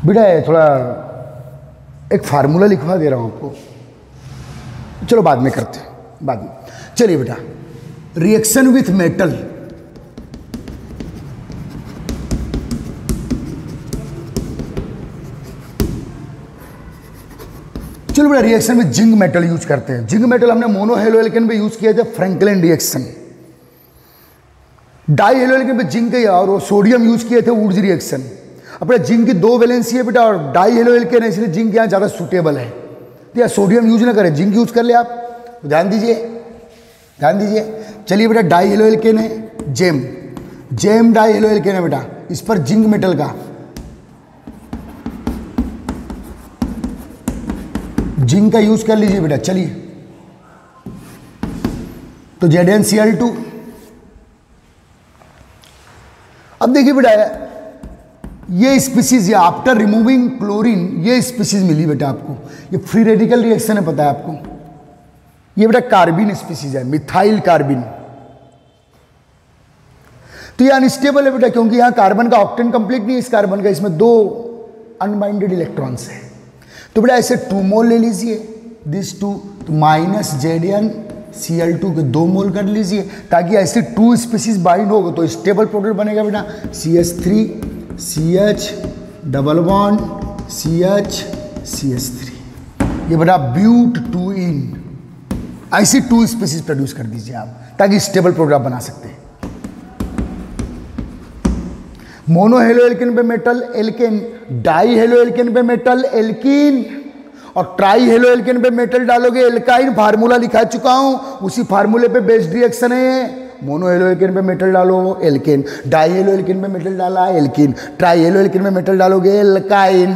बेटा थोड़ा एक फार्मूला लिखवा दे रहा हूं आपको, चलो बाद में करते हैं, बाद में। चलिए बेटा, रिएक्शन विथ मेटल, चलो बेटा रिएक्शन में जिंक मेटल यूज करते हैं। जिंक मेटल हमने मोनो हेलोएल्केन पे यूज किया था, फ्रैंकलिन रिएक्शन। डाई हेलोएल्केन पे जिंक और सोडियम यूज किए थे, वुड्स रिएक्शन। अपने जिंक की 2 वैलेंसी है बेटा और डाई हेलोएल्केन है, इसलिए जिंक यहाँ ज़्यादा सूटेबल है। तो यार सोडियम यूज ना करें, जिंक यूज कर ले आप, तो ध्यान दीजिए। चलिए बेटा डाई हेलोएल्केन है, जेम डाई हेलोएल्केन है बेटा, इस पर जिंक मेटल का जिंक का यूज कर लीजिए बेटा। चलिए तो ZnCl2। अब देखिए बेटा ये स्पीसीज, आफ्टर रिमूविंग क्लोरीन ये स्पीसीज मिली बेटा आपको। ये फ्री रेडिकल रिएक्शन है, पता है आपको। ये बेटा कार्बिन स्पीसीज है, मिथाइल कार्बिन। तो ये अनस्टेबल है बेटा, क्योंकि यहां कार्बन का ऑक्टेन कंप्लीट नहीं है इस कार्बन का, इसमें 2 अनबाइंडेड इलेक्ट्रॉन्स है। तो बेटा ऐसे 2 मोल ले लीजिए, दिस 2 तो माइनस ZnCl2 के 2 मोल कर लीजिए, ताकि ऐसे 2 स्पीसीज बाइंड होगा तो स्टेबल प्रोडक्ट बनेगा बेटा। CH3 CH double bond CH CH3, ये बेटा ब्यूट 2 इन, ऐसी 2 स्पीसीज प्रोड्यूस कर दीजिए आप, ताकि स्टेबल प्रोडक्ट बना सकते हैं। मोनो हेलोएल्केन पे मेटल एल्केन, डाई हेलोएल्केन पे मेटल एल्कीन, और ट्राई हेलोएल्केन पे मेटल डालोगे एल्काइन। फार्मूला लिखा चुका हूं, उसी फार्मूले पे बेस्ड रिएक्शन है। मोनो हेलोएल्केन पे मेटल डालो एल्केन, डाई हेलोएल्केन पे मेटल डाला एल्कीन, ट्राई हेलोएल्केन पे मेटल डालोगे एल्काइन।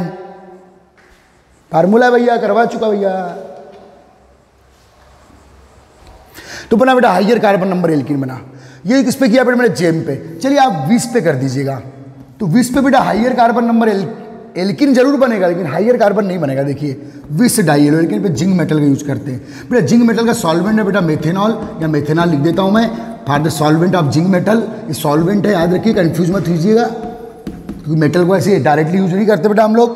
फार्मूला भैया, करवा चुका भैया। तो बना बेटा हाइयर कार्बन नंबर एल्कीन बना। ये किस पे किया बेटा मैंने? जेम पे। चलिए आप 20 पे कर दीजिएगा। तो 20 पे बेटा हाइयर कार्बन नंबर एल्कीन जरूर बनेगा, लेकिन हाइयर कार्बन नहीं बनेगा। देखिए 20 डाई हेलोएल्केन पे जिंक मेटल का यूज करते हैं बेटा। जिंक मेटल का सॉल्वेंट है बेटा मेथेनॉल, या मेथेनॉल लिख देता हूं मैं, for the solvent of zinc metal. ये सॉल्वेंट है, याद रखिए, कंफ्यूज मत कीजिएगा, क्योंकि मेटल को ऐसे डायरेक्टली यूज नहीं करते बेटा हम लोग।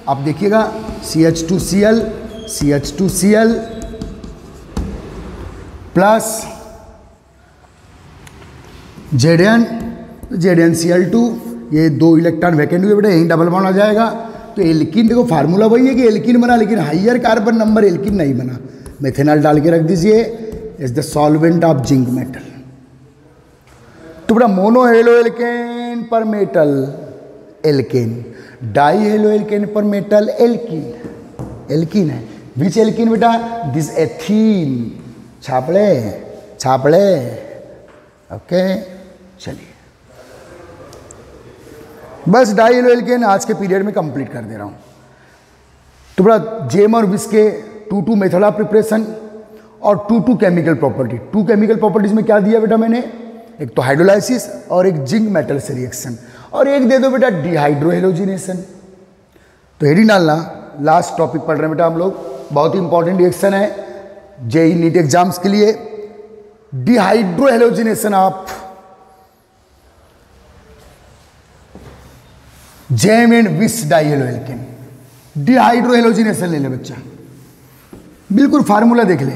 आप देखिएगा CH2Cl प्लस ZnCl2, ये 2 इलेक्ट्रॉन वैकेंट हुए बेटा, यहीं डबल बॉन्ड आ जाएगा। तो एल्कीन देखो फार्मूला वही है कि एल्कीन बना, लेकिन हाइयर कार्बन नंबर एल्कीन नहीं बना। मेथेनॉल डाल के रख दीजिए, is the solvent of zinc metal. तो बेटा मोनो हेलो एल्केन पर metal alkane, di halo alkane पर मेटल एल्कीन, एल्कीन है। विच एल्कीन बेटा? This ethene. छापड़े। ओके, चलिए बस डाई हेलो एल्केन आज के पीरियड में कंप्लीट कर दे रहा हूं। तो बेटा जेम और विस के 2 मेथड ऑफ प्रिपरेशन और 2 केमिकल प्रॉपर्टी। 2 केमिकल प्रॉपर्टीज में क्या दिया बेटा मैंने? एक तो हाइड्रोलाइसिस और एक जिंक मेटल से रिएक्शन, और एक दे दो बेटा डिहाइड्रोहेलोजिनेशन। तो हेडिंग डालना, लास्ट टॉपिक पढ़ रहे हैं बेटा हम लोग, बहुत ही इंपॉर्टेंट रिएक्शन है जेई नीट एग्जाम्स के लिए। डिहाइड्रोहेलोजिनेशन ऑफ जेम एंड विस डाइहेलोएल्केन। डिहाइड्रोहेलोजिनेशन ले ले बच्चा, बिल्कुल फार्मूला देख ले।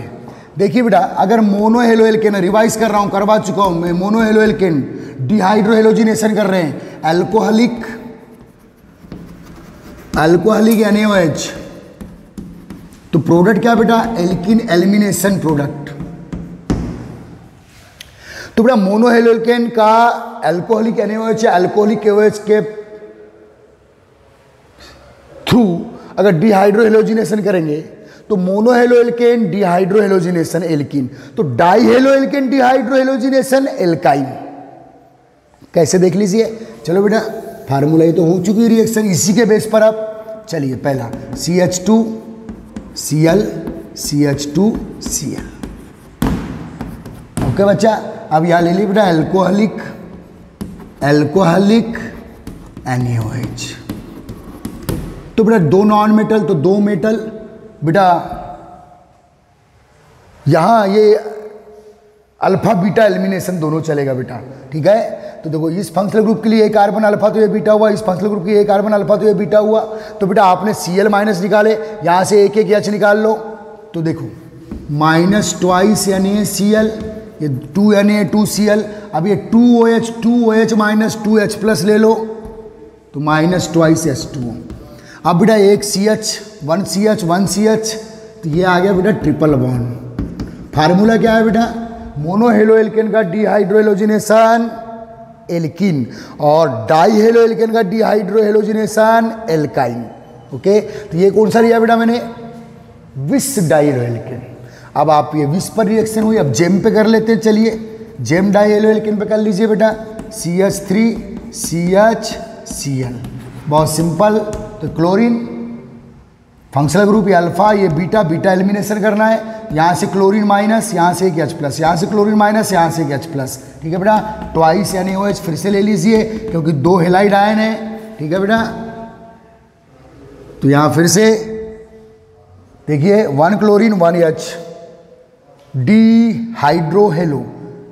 देखिए बेटा, अगर मोनोहेलोएल्केन, रिवाइज कर रहा हूं, करवा चुका हूं मैं, मोनोहेलोएल्केन डिहाइड्रोहेलोजिनेशन कर रहे हैं, अल्कोहलिक NaOH, तो प्रोडक्ट क्या बेटा? Alkene elimination product. तो बेटा मोनोहेलोएल्केन का अल्कोहलिक NaOH या अल्कोहलिक KOH के थ्रू अगर डिहाइड्रोहेलोजिनेशन करेंगे तो मोनोहेलोएल्केन डिहाइड्रोहेलोजिनेशन एल्कीन, तो डाइहेलोएल्केन डिहाइड्रोहेलोजिनेशन एल्काइन। कैसे देख लीजिए। चलो बेटा फार्मूला ये तो हो चुकी रिएक्शन, इसी के बेस पर अब चलिए पहला CH2Cl CH2Cl। ओके बच्चा, अब यहां ले ली बेटा अल्कोहलिक NaOH। तो बेटा 2 नॉन मेटल तो 2 मेटल बेटा, यहां ये अल्फा बीटा एलिमिनेशन दोनों चलेगा बेटा, ठीक है। तो देखो इस फंक्शनल ग्रुप के लिए एक कार्बन अल्फा तो ये बीटा हुआ, इस फंक्शनल ग्रुप के लिए एक कार्बन अल्फा तो ये बीटा हुआ। तो बेटा आपने Cl माइनस निकाले, यहां से एक H निकाल लो। तो देखो माइनस ट्वाइस NaCl, ये 2 Na 2 Cl, अब ये 2OH माइनस 2H प्लस ले लो, तो माइनस ट्वाइस H2O। अब बेटा एक CH 1 CH, तो ये आ गया बेटा ट्रिपल बॉन्ड। फार्मूला क्या है बेटा? मोनोहेलोएल्केन का डिहाइड्रोहेलोजिनेशन एल्कीन और डाइहेलोएल्केन का डिहाइड्रोहेलोजिनेशन एल्काइन। ओके, तो ये कौन सा लिया बेटा मैंने? विस डाइहेलोएल्केन। अब आप ये विस पर रिएक्शन हुई, अब जेम पे कर लेते हैं। चलिए जेम डाइहेलोएल्केन पे कर लीजिए बेटा, CH3 CHCl, बहुत सिंपल। तो क्लोरीन फंक्शनल ग्रुप ये अल्फा, ये बीटा एलिमिनेशन करना है, यहाँ से क्लोरीन माइनस, यहाँ से एक H प्लस, यहाँ से क्लोरीन माइनस, यहाँ से एक H प्लस, ठीक है बेटा। ट्वाइस NaOH फिर से ले लीजिए क्योंकि 2 हेलाइड आयन है, ठीक है बेटा। तो यहाँ फिर से देखिए 1 क्लोरीन 1 H,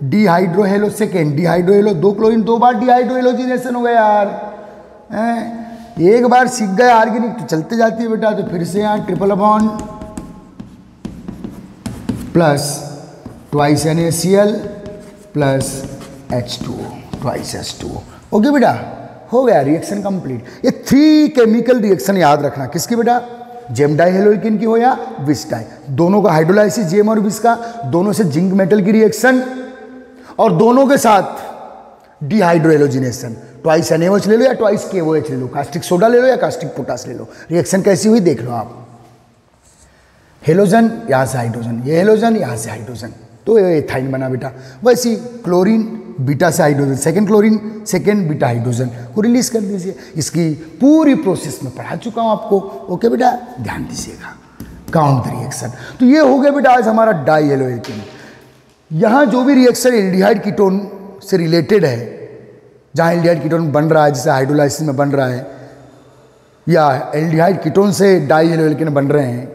डिहाइड्रोहेलो सेकेंड, डिहाइड्रोहेलो 2 क्लोरीन 2 बार डिहाइड्रोहेलोजिनेशन हो गया यार। एक बार सीख गए ऑर्गेनिक तो चलते जाती है बेटा। तो फिर से यहाँ triple bond plus twice NaCl plus H2O, twice H2O। Okay बेटा, हो गया रिएक्शन कंप्लीट। ये 3 केमिकल रिएक्शन याद रखना, किसकी बेटा? जेम डाइहेलोएल्केन की हो या विस डाई, दोनों का हाइड्रोलाइसिस जेम और विस का, दोनों से जिंक मेटल की रिएक्शन और दोनों के साथ डिहाइड्रोहेलोजिनेशन। ट्वाइस NaOH ले लो या ट्वाइस KOH ले लो, कास्टिक सोडा ले लो या कास्टिक पोटास ले लो, रिएक्शन कैसी हुई देख लो आप। हेलोजन यहाँ से हाइड्रोजन, ये हेलोजन यहाँ से हाइड्रोजन, तो ये एथाइन बना बेटा। वैसे क्लोरीन बीटा से hydrogen, second chlorine second beta hydrogen को रिलीज कर दीजिए। इसकी पूरी प्रोसेस में पढ़ा चुका हूँ आपको। ओके बेटा, ध्यान दीजिएगा। Count the reaction. तो ये हो गया बेटा आज हमारा डाइहेलोएल्केन। यहाँ जो भी रिएक्शन एल्डिहाइड कीटोन से रिलेटेड है, जहाँ एल्डिहाइड कीटोन बन रहा है, जैसे हाइड्रोलाइसिस में बन रहा है, या एल्डिहाइड कीटोन से डाइहेलोएल्केन बन रहे हैं,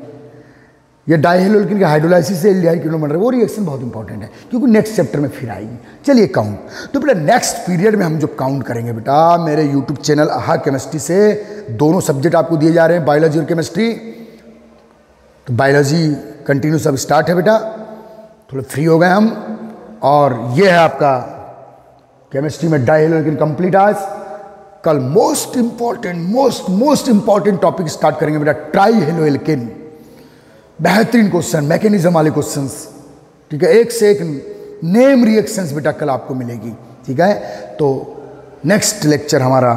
या डाइहेलोएल्केन के हाइड्रोलाइसिस से एल्डिहाइड कीटोन बन रहे हैं, वो रिएक्शन बहुत इंपॉर्टेंट है क्योंकि नेक्स्ट चैप्टर में फिर आएगी। चलिए काउंट। तो बेटा नेक्स्ट पीरियड में हम जो काउंट करेंगे बेटा, मेरे यूट्यूब चैनल आहा केमिस्ट्री से दोनों सब्जेक्ट आपको दिए जा रहे हैं, बायोलॉजी और केमिस्ट्री। तो बायोलॉजी कंटिन्यू सब स्टार्ट है बेटा, थोड़े फ्री हो गए हम, और ये है आपका केमिस्ट्री में डाइहेलोएल्केन कंप्लीट आज। कल मोस्ट इंपॉर्टेंट टॉपिक स्टार्ट करेंगे बेटा, ट्राइहेलोएल्केन। बेहतरीन क्वेश्चन, मैकेनिज्म वाले क्वेश्चंस, ठीक है, एक से एक नेम रिएक्शंस बेटा कल आपको मिलेगी, ठीक है। तो नेक्स्ट लेक्चर हमारा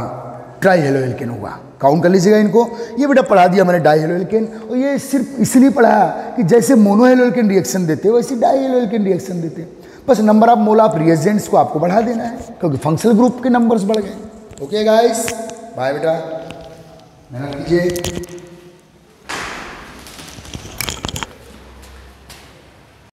ट्राइहेलोएल्केन होगा, काउंट कर लीजिएगा इनको। ये बेटा पढ़ा दिया मैंने डाइहेलोएल्केन, और ये सिर्फ इसलिए पढ़ाया कि जैसे मोनोहेलोएल्केन रिएक्शन देते वैसे डाइहेलोएल्केन रिएक्शन देते, बस number of mole of reagents को आपको बढ़ा देना है, क्योंकि फंक्शनल ग्रुप के नंबर्स बढ़ गए। ओके गाइस, बाय बेटा, मेहनत कीजिए।